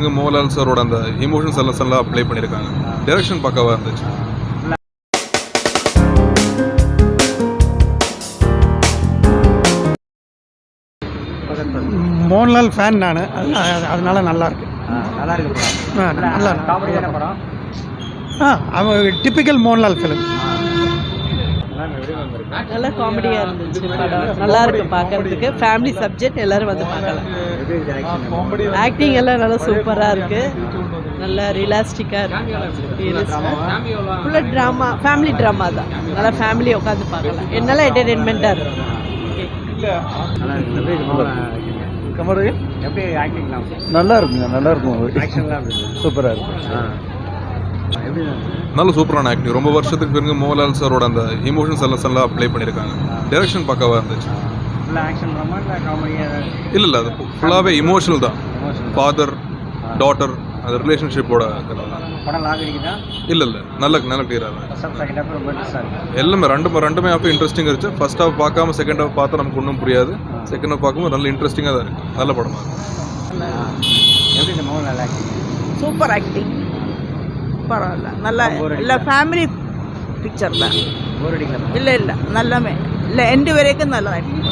மோகன்லால் சாரோட அந்த எமோஷன்ஸ் எல்லாம் அப்ளை பண்ணியிருக்காங்க. டைரக்ஷன் பக்காவாக இருந்துச்சு. மோகன்லால் ஃபேன் நான், அதனால நல்லா இருக்கு. நல்லா அவன் டிப்பிக்கல் மோகன்லால் ஃபிலிம். நல்லா காமெடியாக இருந்துச்சு படம். நல்லா இருக்கு பார்க்கறதுக்கு. ஃபேமிலி சப்ஜெக்ட் எல்லாரும் வந்து பார்க்கலாம். ஆக்டிங் எல்லாம் நல்லா சூப்பராக இருக்கு. நல்லா ரியலிஸ்டிக்காக இருக்கு. ஃபுல்லாக ட்ராமா, ஃபேமிலி ட்ராமா தான். நல்லா ஃபேமிலி உட்காந்து பார்க்கலாம். நல்லா என்டர்டெயின்மெண்ட்டாக இருக்கும். நல்லா இருக்குங்க, நல்லா இருக்கும். சூப்பராக இருக்கும். நல்ல சூப்பரான ஆக்டிங். ரொம்ப வருஷத்துக்கு பிறகு மோகன்லால் சாரோட அந்த எமோஷன்ஸ் எல்லாம் அப்ளை பண்ணியிருக்காங்க. டைரக்ஷன் பக்காவாக இருந்துச்சு. இல்லை அது ஃபுல்லாகவே இமோஷனல் தான். ஃபாதர் டாட்டர் அந்த ரிலேஷன்ஷிப்போட இல்லை நல்ல கிளியராக எல்லாமே ரெண்டுமே அப்போ இன்ட்ரெஸ்டிங்காக இருந்துச்சு. ஃபர்ஸ்ட் ஹாஃப் பார்க்காம செகண்ட் ஹாஃப் பார்த்தா நமக்கு ஒன்றும் புரியாது. செகண்ட் ஹாஃப் பார்க்கும்போது நல்ல இன்ட்ரெஸ்டிங்காக தான் இருக்குது. நல்ல படமாக இருக்குது. Super acting. பரவாயில்ல, நல்லா இல்லை ஃபேமிலி பிக்சர் தான். இல்லை நல்லாமே இல்லை எண்டு வரைக்கும் நல்லா ஆக்டிங்.